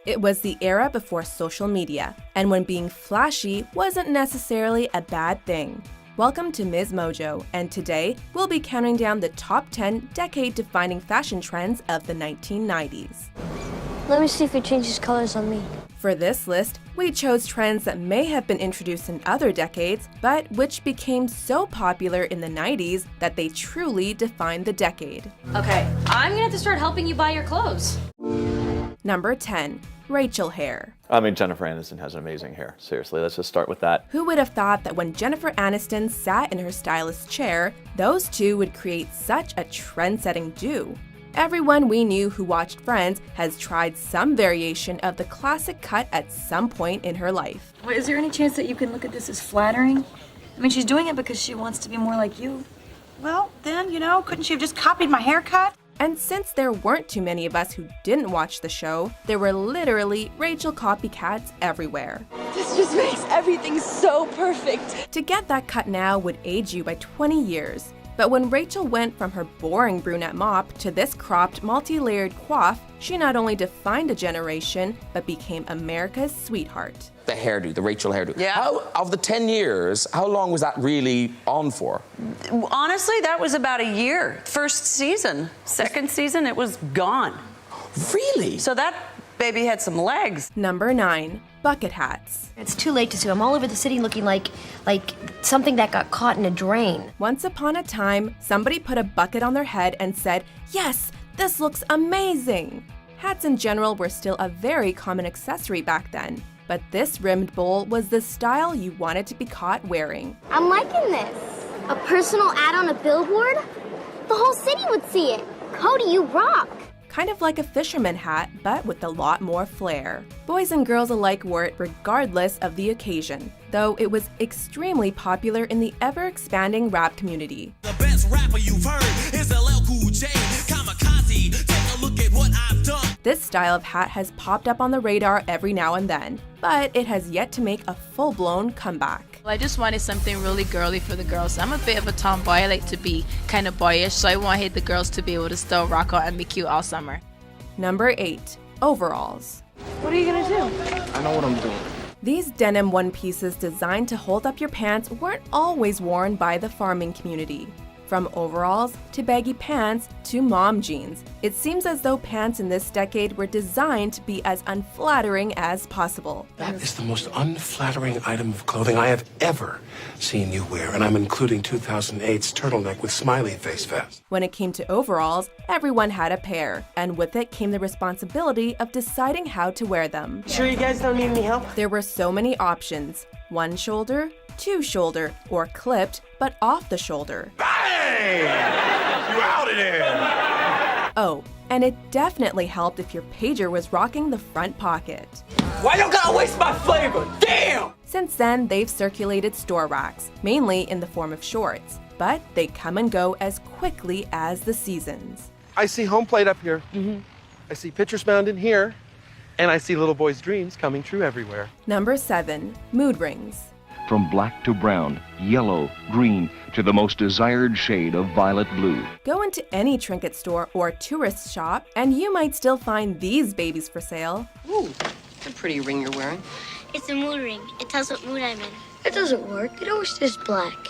It was the era before social media, and when being flashy wasn't necessarily a bad thing. Welcome to Ms. Mojo, and today we'll be counting down the top 10 decade-defining fashion trends of the 1990s. Let me see if it changes colors on me. For this list, we chose trends that may have been introduced in other decades, but which became so popular in the 90s that they truly defined the decade. Okay, I'm gonna have to start helping you buy your clothes. Number 10. Rachel hair. I mean, Jennifer Aniston has amazing hair. Seriously, let's just start with that. Who would have thought that when Jennifer Aniston sat in her stylist's chair, those two would create such a trend-setting duo? Everyone we knew who watched Friends has tried some variation of the classic cut at some point in her life. Wait, is there any chance that you can look at this as flattering? I mean, she's doing it because she wants to be more like you. Well, then, couldn't she have just copied my haircut? And since there weren't too many of us who didn't watch the show, there were literally Rachel copycats everywhere. This just makes everything so perfect. To get that cut now would age you by 20 years. But when Rachel went from her boring brunette mop to this cropped, multi-layered coif, she not only defined a generation, but became America's sweetheart. The hairdo, the Rachel hairdo. Yeah. Of the 10 years, how long was that really on for? Honestly, that was about a year. First season. Second season, it was gone. Really? So that baby had some legs. Number 9. Bucket hats. It's too late to sue. I'm all over the city looking like something that got caught in a drain. Once upon a time, somebody put a bucket on their head and said, "Yes, this looks amazing!" Hats in general were still a very common accessory back then. But this rimmed bowl was the style you wanted to be caught wearing. I'm liking this. A personal ad on a billboard? The whole city would see it. Cody, you rock. Kind of like a fisherman hat, but with a lot more flair. Boys and girls alike wore it regardless of the occasion, though it was extremely popular in the ever-expanding rap community. The best rapper you've heard is LL Cool J, Kamikaze, take a look at what I've done. This style of hat has popped up on the radar every now and then, but it has yet to make a full-blown comeback. I just wanted something really girly for the girls. I'm a bit of a tomboy. I like to be kind of boyish, so I wanted the girls to be able to still rock out and be cute all summer. Number 8. Overalls. What are you gonna do? I know what I'm doing. These denim one-pieces designed to hold up your pants weren't always worn by the farming community. From overalls to baggy pants to mom jeans, it seems as though pants in this decade were designed to be as unflattering as possible. That is the most unflattering item of clothing I have ever seen you wear, and I'm including 2008's turtleneck with smiley face vest. When it came to overalls, everyone had a pair, and with it came the responsibility of deciding how to wear them. Sure you guys don't need any help? There were so many options: one shoulder, two shoulder, or clipped but off the shoulder. Bang! You out of there! Oh, and it definitely helped if your pager was rocking the front pocket. Why you gotta waste my flavor? Damn! Since then, they've circulated store racks, mainly in the form of shorts, but they come and go as quickly as the seasons. I see home plate up here. I see pictures mound in here, and I see little boys' dreams coming true everywhere. Number 7. Mood rings. From black to brown, yellow, green, to the most desired shade of violet blue. Go into any trinket store or tourist shop, and you might still find these babies for sale. Ooh, that's a pretty ring you're wearing. It's a mood ring. It tells what mood I'm in. It doesn't work. It always says black.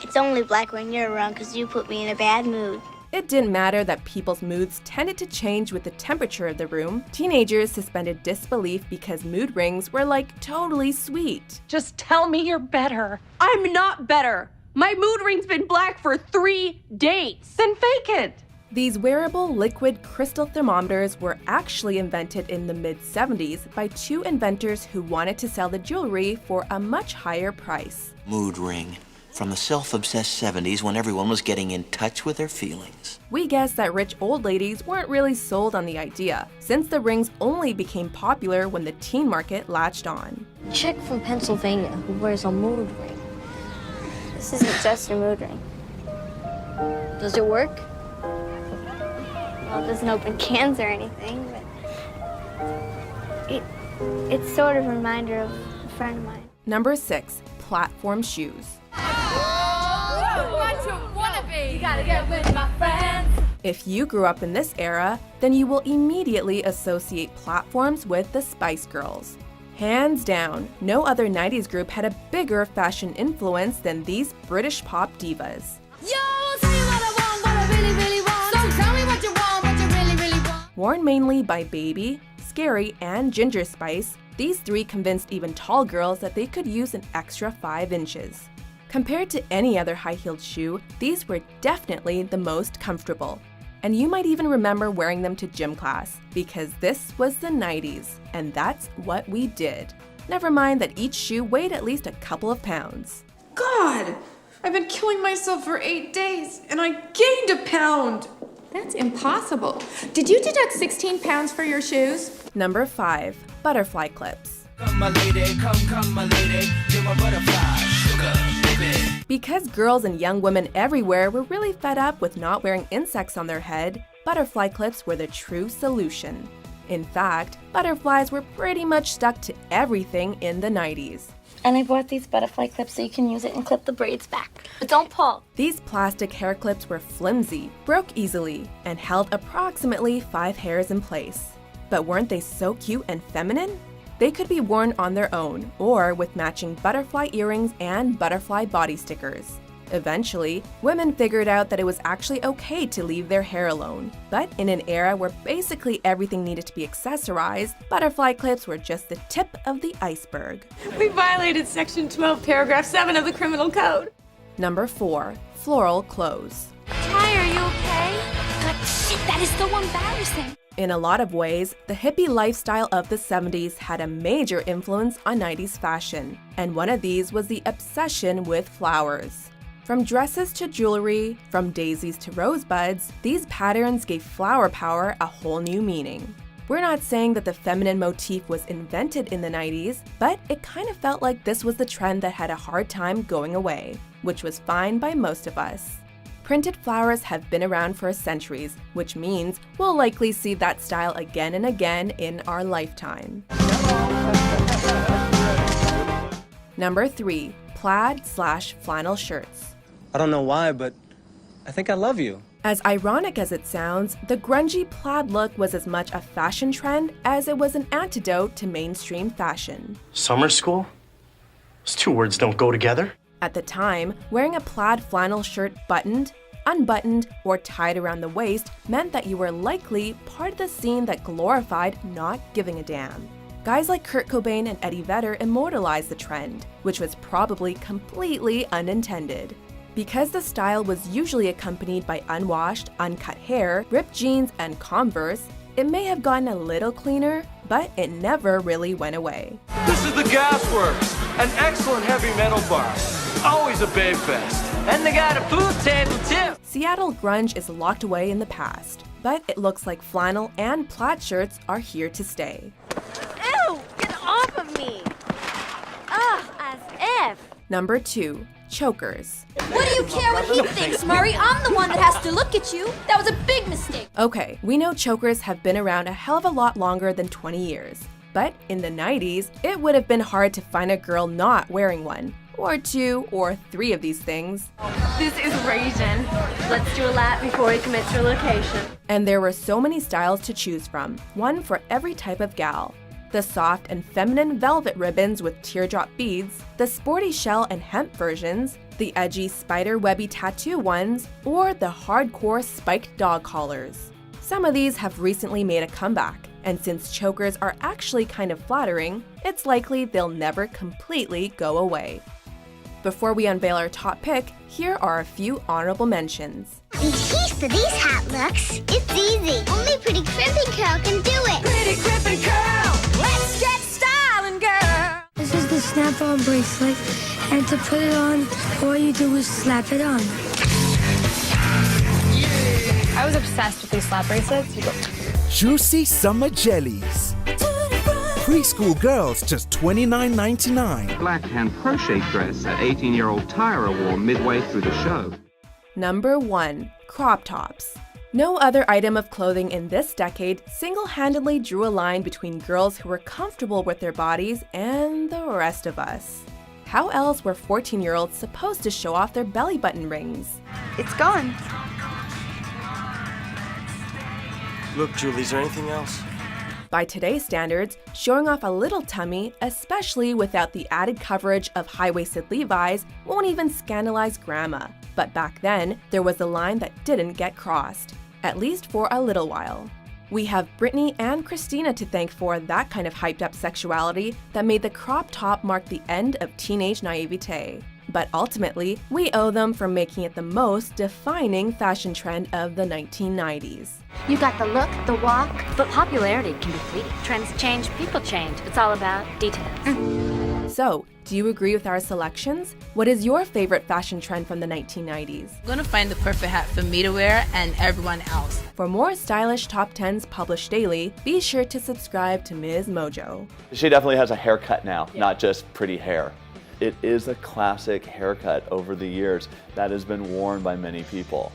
It's only black when you're around because you put me in a bad mood. It didn't matter that people's moods tended to change with the temperature of the room. Teenagers suspended disbelief because mood rings were like totally sweet. Just tell me you're better. I'm not better. My mood ring's been black for 3 days. Then fake it. These wearable liquid crystal thermometers were actually invented in the mid-70s by 2 inventors who wanted to sell the jewelry for a much higher price. Mood ring. From the self-obsessed 70s when everyone was getting in touch with their feelings. We guess that rich old ladies weren't really sold on the idea, since the rings only became popular when the teen market latched on. Chick from Pennsylvania who wears a mood ring. This isn't just a mood ring. Does it work? Well, it doesn't open cans or anything, but it's sort of a reminder of a friend of mine. Number 6. Platform shoes. What you wanna be? You gotta get with my friends. If you grew up in this era, then you will immediately associate platforms with the Spice Girls. Hands down, no other 90s group had a bigger fashion influence than these British pop divas. Yo, I'll tell you what I want, what I really, really want. So tell me what you want, what you really, really want. Worn mainly by Baby, Scary, and Ginger Spice, these three convinced even tall girls that they could use an extra 5 inches. Compared to any other high-heeled shoe, these were definitely the most comfortable. And you might even remember wearing them to gym class, because this was the 90s, and that's what we did. Never mind that each shoe weighed at least a couple of pounds. God! I've been killing myself for 8 days, and I gained a pound! That's impossible. Did you deduct 16 pounds for your shoes? Number 5. Butterfly clips. Come my lady, come my lady, you're my butterfly, sugar, baby. Because girls and young women everywhere were really fed up with not wearing insects on their head, butterfly clips were the true solution. In fact, butterflies were pretty much stuck to everything in the 90s. And I bought these butterfly clips so you can use it and clip the braids back. But don't pull. These plastic hair clips were flimsy, broke easily, and held approximately 5 hairs in place. But weren't they so cute and feminine? They could be worn on their own, or with matching butterfly earrings and butterfly body stickers. Eventually, women figured out that it was actually okay to leave their hair alone. But in an era where basically everything needed to be accessorized, butterfly clips were just the tip of the iceberg. We violated Section 12, Paragraph 7 of the Criminal Code. Number 4. Floral clothes. Ty, are you okay? God, shit, that is so embarrassing. In a lot of ways, the hippie lifestyle of the 70s had a major influence on 90s fashion, and one of these was the obsession with flowers. From dresses to jewelry, from daisies to rosebuds, these patterns gave flower power a whole new meaning. We're not saying that the feminine motif was invented in the 90s, but it kind of felt like this was the trend that had a hard time going away, which was fine by most of us. Printed flowers have been around for centuries, which means we'll likely see that style again and again in our lifetime. Number 3. Plaid/flannel shirts. I don't know why, but I think I love you. As ironic as it sounds, the grungy plaid look was as much a fashion trend as it was an antidote to mainstream fashion. Summer school? Those two words don't go together. At the time, wearing a plaid flannel shirt buttoned, unbuttoned, or tied around the waist meant that you were likely part of the scene that glorified not giving a damn. Guys like Kurt Cobain and Eddie Vedder immortalized the trend, which was probably completely unintended. Because the style was usually accompanied by unwashed, uncut hair, ripped jeans, and Converse, it may have gotten a little cleaner, but it never really went away. This is the Gasworks, an excellent heavy metal bar. Always a babe fest. And they got a food table too. Seattle grunge is locked away in the past, but it looks like flannel and plaid shirts are here to stay. Ew! Get off of me! Ugh, as if. Number 2. Chokers. What do you care what he thinks, Murray? I'm the one that has to look at you. That was a big mistake. Okay, we know chokers have been around a hell of a lot longer than 20 years. But in the 90s, it would have been hard to find a girl not wearing one. Or 2 or 3 of these things. This is raging. Let's do a lap before we commit to a location. And there were so many styles to choose from, one for every type of gal. The soft and feminine velvet ribbons with teardrop beads, the sporty shell and hemp versions, the edgy spider webby tattoo ones, or the hardcore spiked dog collars. Some of these have recently made a comeback, and since chokers are actually kind of flattering, it's likely they'll never completely go away. Before we unveil our top pick, here are a few honorable mentions. In case for these hot looks, it's easy. Only Pretty Crimping Curl can do it. Pretty Crimping Curl! Let's get styling, girl! This is the snap-on bracelet, and to put it on, all you do is slap it on. I was obsessed with these slap bracelets. Juicy Summer Jellies. Preschool girls just $29.99. Black hand crochet dress that 18-year-old Tyra wore midway through the show. Number 1. Crop tops. No other item of clothing in this decade single-handedly drew a line between girls who were comfortable with their bodies and the rest of us. How else were 14-year-olds supposed to show off their belly button rings? It's gone. Look, Julie, is there anything else? By today's standards, showing off a little tummy, especially without the added coverage of high-waisted Levi's, won't even scandalize grandma. But back then, there was a line that didn't get crossed, at least for a little while. We have Britney and Christina to thank for that kind of hyped-up sexuality that made the crop top mark the end of teenage naivete. But ultimately, we owe them for making it the most defining fashion trend of the 1990s. You got the look, the walk, but popularity can be fleeting. Trends change, people change. It's all about details. So, do you agree with our selections? What is your favorite fashion trend from the 1990s? I'm gonna find the perfect hat for me to wear and everyone else. For more stylish top 10s published daily, be sure to subscribe to Ms. Mojo. She definitely has a haircut now, not just pretty hair. It is a classic haircut over the years that has been worn by many people.